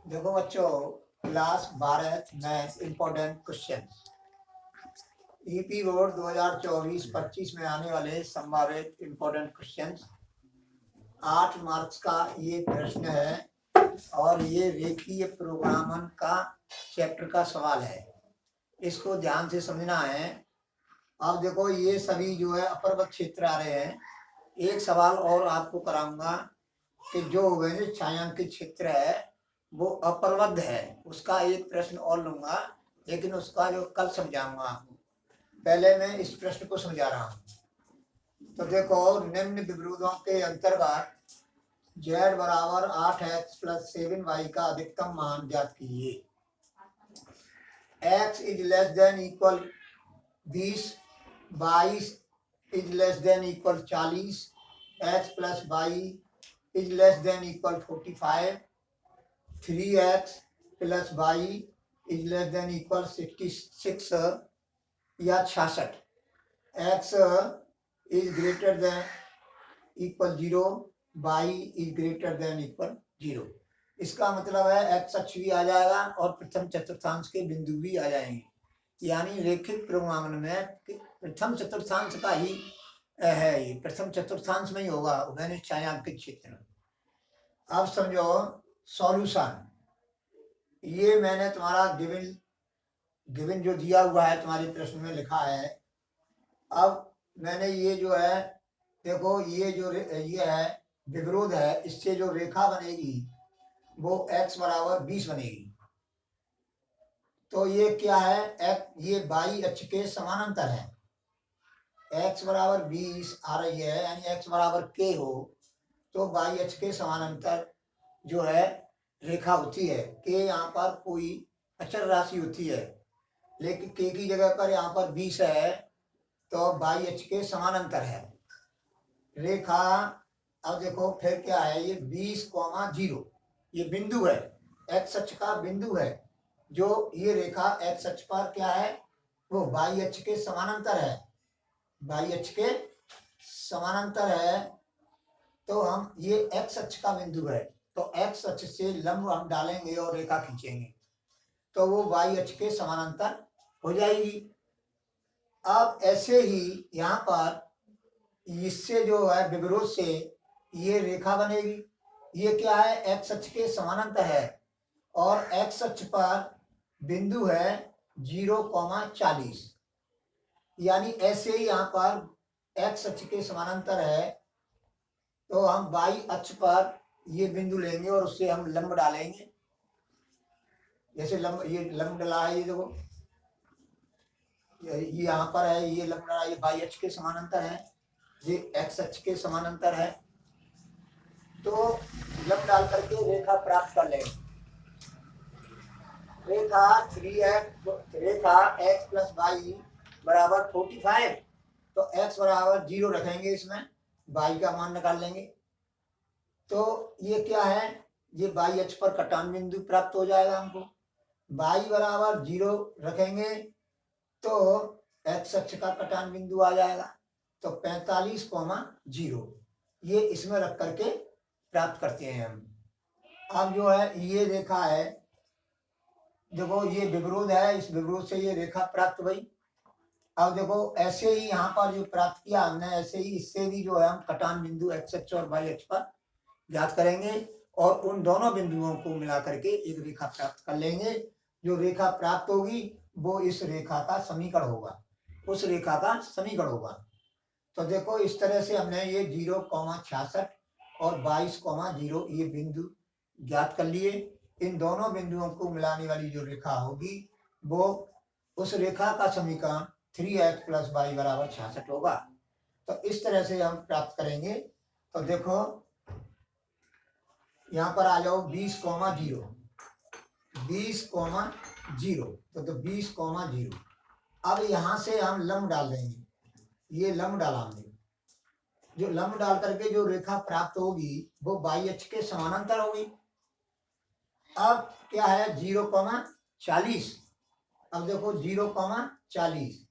देखो बच्चों, class 12 math important question EP board 2024-25 में आने वाले संभावित इम्पोर्टेंट क्वेश्चंस। 8 मार्क्स का ये प्रश्न है और ये रेखीय प्रोग्रामन का चैप्टर का सवाल है। इसको ध्यान से समझना है। अब देखो, ये सभी जो है अपर्वत क्षेत्र आ रहे हैं। एक सवाल और आपको कराऊंगा कि जो वैनिक छायांकित क्षेत्र है वो अपर्वत है, उसका एक प्रश्न और लूंगा, लेकिन उसका जो कल समझाऊंगा आपको। पहले मैं इस प्रश्न को समझा रहा हूँ। तो देखो, निम्न विवरणों के अंतर्गत z बराबर 8x + 7y का अधिकतम मान ज्ञात कीजिए। x is less than equal 20, y is less than equal 40, x + y is less than equal 45, 3x + y is less than equal 66 या 66, x is greater than equal 0, y is greater than equal 0। इसका मतलब है x अक्ष भी आ जाएगा और प्रथम चतुर्थांश के बिंदु भी आ जाएंगे। यानी रेखिक प्रोग्रामन में प्रथम चतुर्थांश का ही है, ये प्रथम चतुर्थांश में ही होगा वैनिक छायांकित क्षेत्र। अब समझो सॉल्यूशन। ये मैंने तुम्हारा गिवन जो दिया हुआ है तुम्हारे प्रश्न में लिखा है। अब मैंने ये जो है, देखो ये जो ये है विरोध है, इससे जो रेखा बनेगी वो x बराबर 20 बनेगी। तो ये क्या है, ये y अक्ष के समानांतर है। x बराबर 20 आ रही है, यानी x बराबर k हो तो y अक्ष के समानांतर जो है रेखा होती है। k यहाँ पर कोई अचर राशि होती है, लेकिन k की जगह पर यहाँ पर 20 है तो y अक्ष के समानांतर है रेखा। अब देखो फिर क्या है, ये 20,0 ये बिंदु है, x अक्ष का बिंदु है। जो ये रेखा x अक्ष पर क्या है, वो y अक्ष के समानांतर है, y अक्ष के समानांतर है। तो हम ये x अक्ष का बिंदु है, तो x अक्ष से लंब हम डालेंगे और रेखा खींचेंगे तो वो y अक्ष के समानांतर हो जाएगी। अब ऐसे ही यहाँ पर इससे जो है विरोध से ये रेखा बनेगी। ये क्या है, x अक्ष के समानांतर है और x अक्ष पर बिंदु है 0,40। यानी ऐसे ही यहाँ पर x अक्ष के समानांतर है तो हम y अक्ष पर ये बिंदु लेंगे और उससे हम लंब डालेंगे। जैसे लंब, ये लंब डला है, ये देखो ये यहाँ पर है, ये लंब डला, ये y अक्ष के समानांतर है, ये x अक्ष के समानांतर है। तो लंब डाल करके रेखा प्राप्त कर लेंगे। रेखा 3x, रेखा x + y बराबर 45, तो x बराबर 0 रखेंगे, इसमें y का मान निकाल लेंगे। तो ये क्या है, ये y अक्ष पर कटान बिंदु प्राप्त हो जाएगा हमको। y बराबर 0 रखेंगे तो x अक्ष का कटान बिंदु आ जाएगा, तो 45,0 ये इसमें रख करके प्राप्त करते हैं हम। अब जो है ये रेखा है, देखो ये विरोध है, इस विरोध से ये रेखा प्राप्त हुई। अब देखो ऐसे ही यहाँ पर जो प्राप्त किया हमने, ऐसे ही इससे भी जो है हम कटान बिंदु x अक्ष और y अक्ष पर ज्ञात करेंगे और उन दोनों बिंदुओं को मिला करके एक रेखा प्राप्त कर लेंगे। जो रेखा प्राप्त होगी वो इस रेखा का समीकरण होगा, उस रेखा का समीकरण होगा। तो देखो इस तरह से हमने ये 0,66 और 22,0 ये बिंदु ज्ञात कर लिए। इन दोनों बिंदुओं को मिलाने वाली जो रेखा होगी वो उस रेखा का समीकरण 3x + y बराबर 66 होगा। तो इस तरह से हम प्राप्त करेंगे। तो देखो यहाँ पर आ जाओ 20,0, 20,0, तो 20,0। अब यहाँ से हम लंब डाल देंगे, ये लंब डालेंगे। जो लंब डाल करके जो रेखा प्राप्त होगी वो y अक्ष के समानांतर होगी। अब क्या है 0,40, अब देखो 0,40,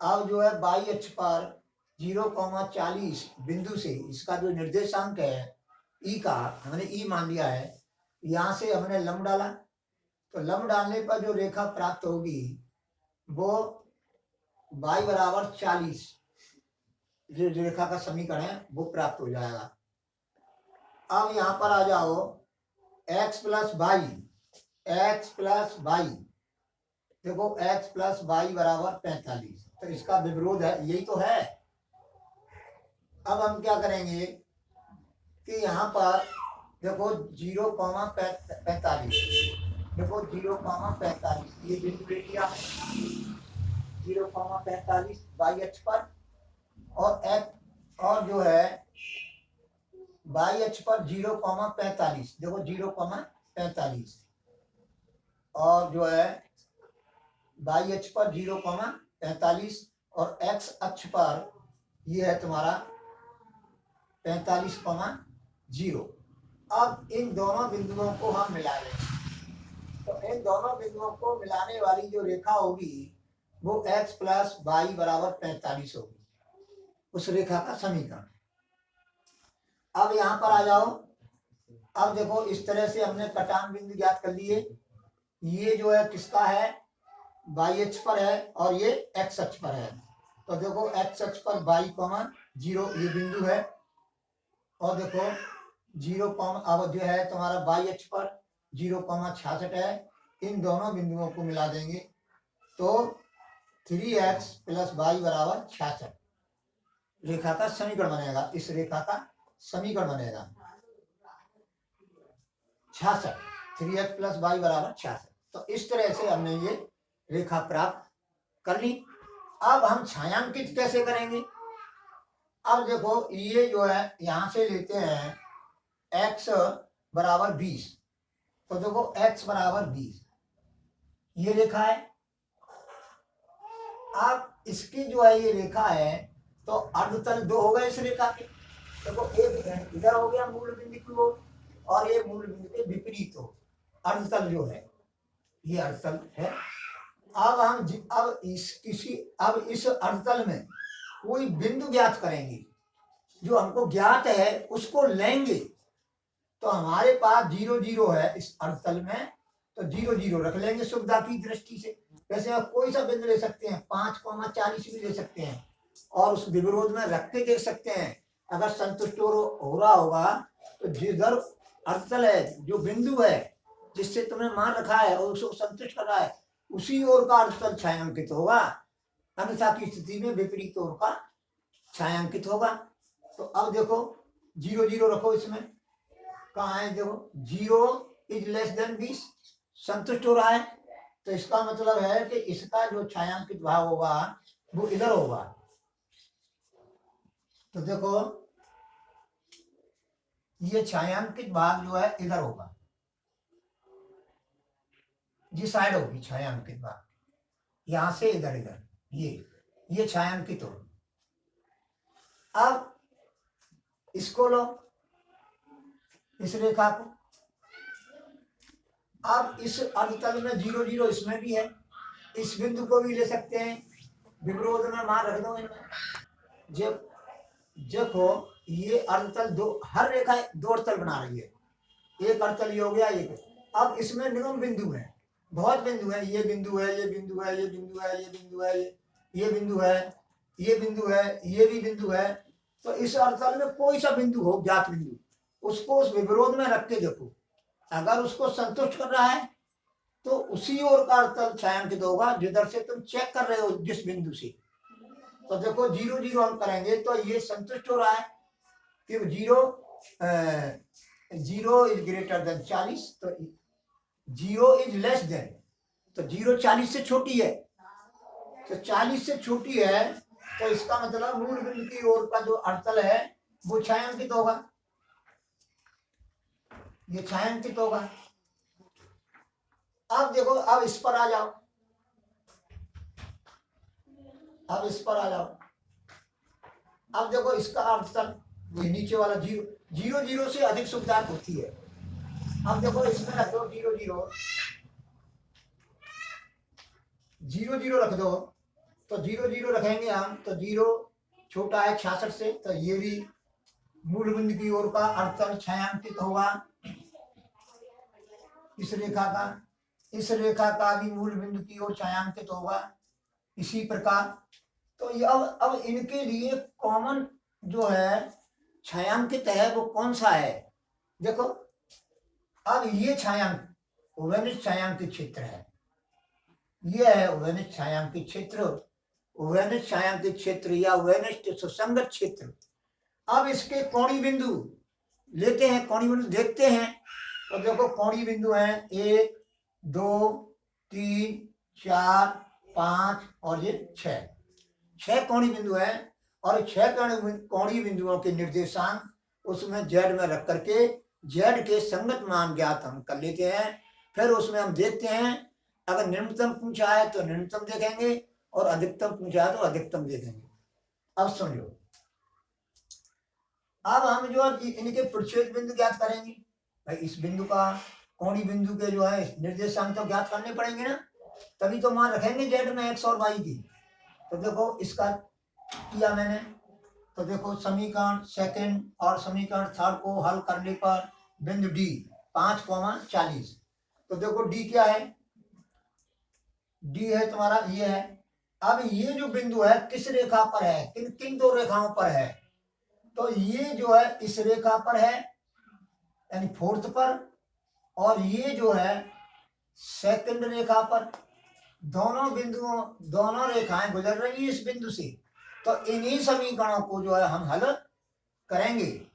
अब जो है y अक्ष पर 0,40 बिंदु से इसका जो निर्देशांक है ई का, हमने ई मान लिया है, यहाँ से हमने लंब डाला, तो लंब डालने पर जो रेखा प्राप्त होगी वो y बराबर 40 जो रेखा का समीकरण है वो प्राप्त हो जाएगा। अब यहाँ पर आ जाओ x प्लस वाई, देखो x प्लस वाई बराबर 45, तो इसका विरोध है, यही तो है। अब हम क्या करेंगे कि यहाँ पर देखो 0,45, देखो 0,45 ये बिंदु ले लिया 0,45 वाई अक्ष पर, और x और जो है वाई अक्ष पर 0,45, देखो 0,45, और जो है वाई अक्ष पर 0,45 और x अक्ष पर ये है तुम्हारा 45,0। अब इन दोनों बिंदुओं को हम मिला लेंगे, तो इन दोनों बिंदुओं को मिलाने वाली जो रेखा होगी वो x प्लस वाई बराबर 45 होगी, उस रेखा का समीकरण। अब यहाँ पर आ जाओ, अब देखो इस तरह से हमने कटान बिंदु ज्ञात कर लिए। ये जो है किसका है, वाई अक्ष पर है और ये एक्स अक्ष पर है। तो देखो एक्स अक्ष पर y,0 ये बिंदु है, और देखो 0, अब जो है तुम्हारा वाई अक्ष पर 0,66 है। इन दोनों बिंदुओं को मिला देंगे तो 3x प्लस वाई बराबर 66 रेखा का समीकरण बनेगा, इस रेखा का समीकरण बनेगा 66, 3x प्लस वाई बराबर 66। तो इस तरह से हमने ये रेखा प्राप्त कर ली। अब हम छायांकित कैसे करेंगे? अब देखो ये जो है यहां से लेते हैं x बराबर 20, तो देखो x बराबर 20 ये रेखा है। अब इसकी जो है ये रेखा है, तो अर्धतल दो हो गए इस रेखा के। देखो एक इधर हो गया मूल बिंदु की ओर, और ये मूल बिंदु के विपरीत हो अर्धतल जो है, ये अर्धतल है। अब हम अब इस अर्धतल में कोई बिंदु ज्ञात करेंगे, जो हमको ज्ञात है उसको लेंगे। तो हमारे पास 0, 0 है इस अर्धतल में, तो 0, 0 रख लेंगे सुविधा की दृष्टि से। वैसे आप कोई सा बिंदु ले सकते हैं, 5,40 भी ले सकते हैं, और उस विरोध में रख के देख सकते हैं। अगर संतुष्ट हो रहा होगा तो जिधर अर्धतल है, जो बिंदु है जिससे तुमने मान रखा है और उसको संतुष्ट कर रहा है, उसी ओर का अर्धतल छायांकित होगा। अन्यथा की स्थिति में विपरीत ओर का छायांकित होगा। तो अब देखो 0, 0 रखो, इसमें कहाँ है, देखो 0 इज लेस देन 20 संतुष्ट हो रहा है। तो इसका मतलब है कि इसका जो छायांकित भाग होगा वो इधर होगा। तो देखो ये छायांकित भाग जो है इधर होगा, ये साइड होगी छायांकित भाग, यहां से इधर इधर ये छायांकित हो। अब इसको लो, इस रेखा को। अब इस अर्धतल में 0, 0 इसमें भी है, इस बिंदु को भी ले सकते हैं, विरोध में मान रख दो इनमें। जब देखो ये अर्धतल दो, हर रेखा दो अर्धतल बना रही है। एक अर्धतल ये हो गया, एक। अब इसमें निगम बिंदु है, बहुत बिंदु है, ये बिंदु है, ये बिंदु है, ये बिंदु है, ये बिंदु है, ये बिंदु है, ये बिंदु है, ये भी बिंदु है। तो इस अर्धतल में कोई सा बिंदु हो, ज्ञात बिंदु, उसको उस विरोध में रख के देखो। अगर उसको संतुष्ट कर रहा है तो उसी ओर का अर्धतल छायांकित होगा जिधर से तुम चेक कर रहे हो, जिस बिंदु से। तो देखो 0, 0 हम करेंगे तो ये संतुष्ट हो रहा है कि 0 इज ग्रेटर देन 40, तो 0 इज लेस देन, तो 0 40 से छोटी है, तो 40 से छोटी है, तो इसका मतलब मूल बिंदु की ओर का जो अर्धतल है वो छायांकित होगा, ये छायांकित होगा। अब देखो, अब इस पर आ जाओ, अब इस पर आ जाओ। अब देखो इसका अर्धतल ये नीचे वाला 0, 0, 0 से अधिक सुविधा होती है। अब देखो इसमें रख दो 0, 0, 0, 0 रख दो, तो 0, 0 रखेंगे हम, तो 0 छोटा है 66 से, तो ये भी मूल बिंदु की ओर का अर्धतल छायांकित होगा। इस रेखा का भी मूल बिंदु की ओर छायांकित होगा। इसी प्रकार तो ये अब इनके लिए कॉमन जो है छायांकित है वो कौन सा है? देखो अब ये ओवेनिच छायांकित क्षेत्र है, ये है ओवेनिच छायांकित क्षेत्र, ओवेनिच छायांकित क्षेत्र या ओवेनिच सुसंगत क्षेत्र। अब इसके कोणीय बिंदु लेते हैं, कोणीय बिंदु देखते हैं। तो देखो कोणीय बिंदु हैं 1 2 3 4 5 और ये 6 कोणीय बिंदु है। और 6 कोणीय बिंदुओं के निर्देशांक उसमें जेड में रख करके जेड के संगत मान ज्ञात हम कर लेते हैं। फिर उसमें हम देखते हैं, अगर न्यूनतम पूछा है तो न्यूनतम देखेंगे और अधिकतम पूछा है तो अधिकतम देखेंगे। अब समझो, अब हम जो इनके प्रतिच्छेद बिंदु ज्ञात करेंगे। भाई इस बिंदु का कोणीय बिंदु के जो है निर्देशांक तो ज्ञात करने पड़ेंगे ना, तभी तो मान रखेंगे जेड में एक्स और वाई की। तो देखो इसका किया मैंने, तो देखो समीकरण सेकंड और समीकरण थर्ड को हल करने पर बिंदु डी 5,40। तो देखो डी क्या है? डी है तुम्हारा ये है। अब ये जो बिंदु है किस रेखा पर है? किन किन दो रेखाओं पर है? तो ये जो है इस रेखा पर है यानी फोर्थ पर, और ये जो है सेकंड रेखा पर। दोनों रेखाएं गुजर रही है इस बिंदु से। तो इन्हीं समीकरणों को जो है हम हल करेंगे।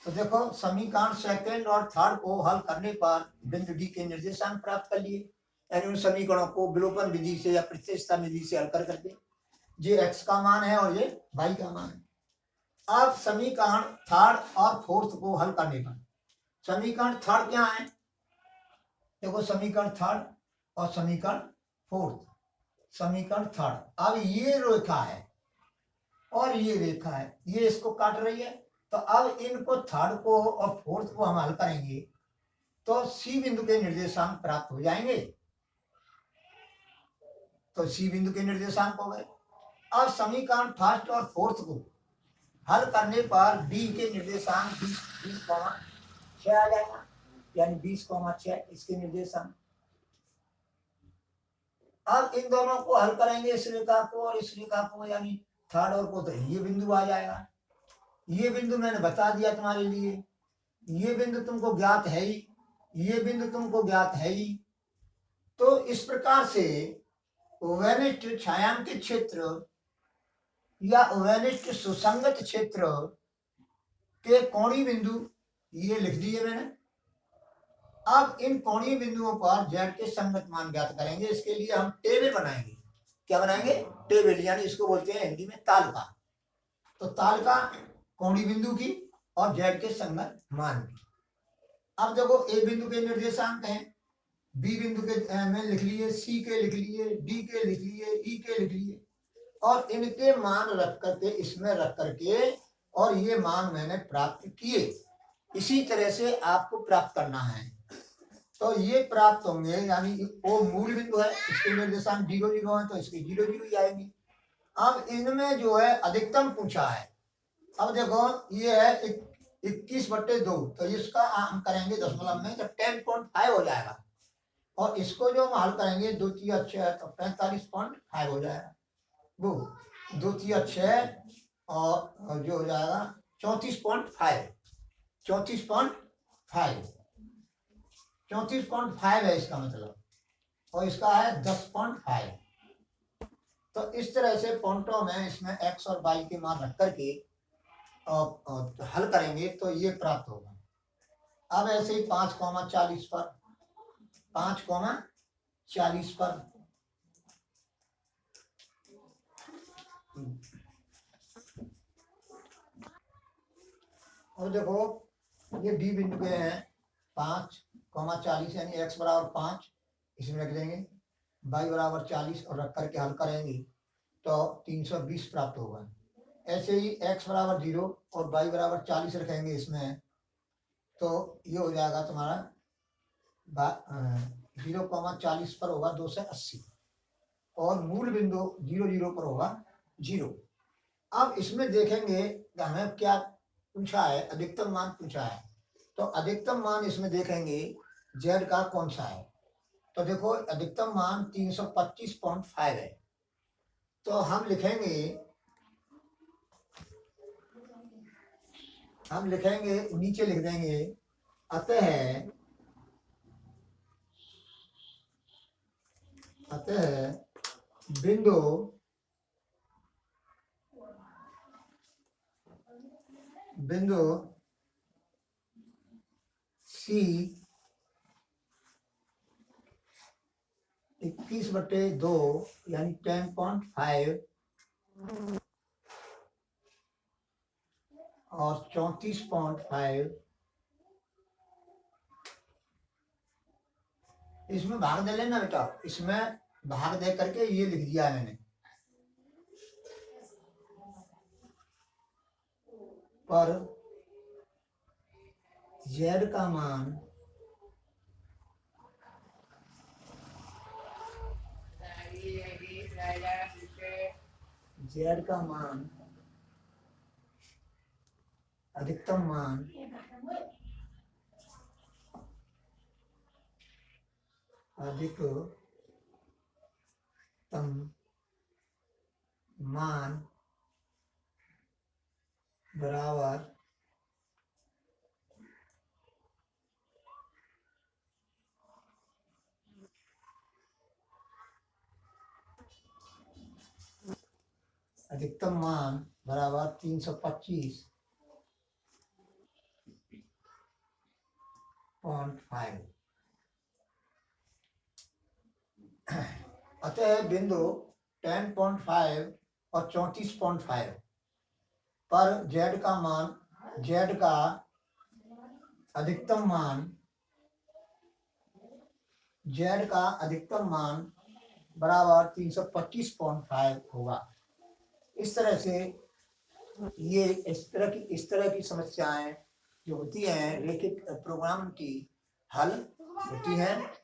तो देखो समीकरण सेकंड और थर्ड को हल करने पर बिंदु डी के निर्देशांक प्राप्त कर लिए, यानी उन समीकरणों को विलोपन विधि से या प्रतिस्थापन विधि से हल कर करके ये एक्स का मान है और ये वाई का मान है। अब समीकरण थर्ड और फोर्थ को हल करने पर समीकरण थर्ड क्या है? देखो समीकरण थर्ड और समीकरण फोर्थ। समीकरण थर्ड, अब ये रेखा है और ये रेखा है, ये इसको काट रही है। तो अब इनको थर्ड को और फोर्थ को हम हल करेंगे तो सी बिंदु के निर्देशांक प्राप्त हो जाएंगे। तो सी बिंदु के निर्देशांक हो गए। अब समीकरण फर्स्ट और फोर्थ को हल करने पर डी के निर्देशांक 20,6 आ जाएगा, यानी 20,6 इसके निर्देशांक। अब इन दोनों को हल करेंगे, इस रेखा को और इस रेखा को, यानी थर्ड और को, तो ये बिंदु आ जाएगा। ये बिंदु मैंने बता दिया तुम्हारे लिए, ये बिंदु तुमको ज्ञात है ही, ये बिंदु तुमको ज्ञात है ही। तो इस प्रकार से ओवेनिस्ट छायांकित क्षेत्र या ओवेनिस्ट सुसंगत क्षेत्र के कोणीय बिंदु ये लिख दिए मैंने। अब इन कोणीय बिंदुओं पर जेड के संगत मान ज्ञात करेंगे। इसके लिए हम टेबल बनाएंगे। क्या बनाएंगे? टेबल, यानी इसको बोलते हैं हिंदी में तालिका। तो तालिका कोणीय बिंदु की और जेड के संगत मान की। अब देखो ए बिंदु के निर्देशांक हैं, बी बिंदु के में लिख लिए, सी के लिख लिए, डी के लिख लिए, ई के लिख लिए, और इनके मान रख करके इसमें रख करके और ये मान मैंने प्राप्त किए। इसी तरह से आपको प्राप्त करना है। तो ये प्राप्त होंगे, यानी वो मूल बिंदु है, इसके निर्देशांक 0 0 है तो इसके 0 0 ही आएंगे। अब इनमें जो है अधिकतम पूछा है। अब देखो ये है 21/2, तो इसका हम करेंगे दशमलव में तो 10.5 हो जाएगा, और इसको जो हम हल करेंगे 2 3 6 तो 45.5 हो जाएगा। वो 2 3 6 और जो हो जाएगा 34.5 है इसका मतलब, और इसका है 10.5। तो इस तरह से पॉइंटों में इसमें एक्स और वाई के मान रख करके हल करेंगे तो ये प्राप्त होगा। अब ऐसे ही 5,40 पर 5,40 पर और देखो ये डी बिंदु के हैं 5,40, यानी x बराबर 5 इसमें रख देंगे, y बराबर 40 और रख करके हल करेंगे तो 320 प्राप्त होगा। ऐसे ही x बराबर 0 और y बराबर 40 रखेंगे इसमें, तो ये हो जाएगा तुम्हारा 0,40 पर होगा 280 और मूल बिंदु 0 0 पर होगा 0। अब इसमें देखेंगे हमें क्या पूछा है, अधिकतम मान पूछा है। तो अधिकतम मान इसमें देखेंगे जेड का कौन सा है। तो देखो अधिकतम मान 325.5 है, तो हम लिखेंगे नीचे लिख देंगे अतः बिंदु सी 21/2 यानी 10.5 और 34.5 इसमें भाग दे लेना बेटा, इसमें भाग दे करके ये लिख दिया है मैंने। पर जेड का मान अधिकतम मान बराबर अधिकतम मान बराबर 325.5। अतः बिंदु 10.5 और 34.5 पर जेड का अधिकतम मान बराबर 325.5 होगा। इस तरह से ये इस तरह की समस्याएं जो होती हैं रैखिक प्रोग्राम की हल होती हैं।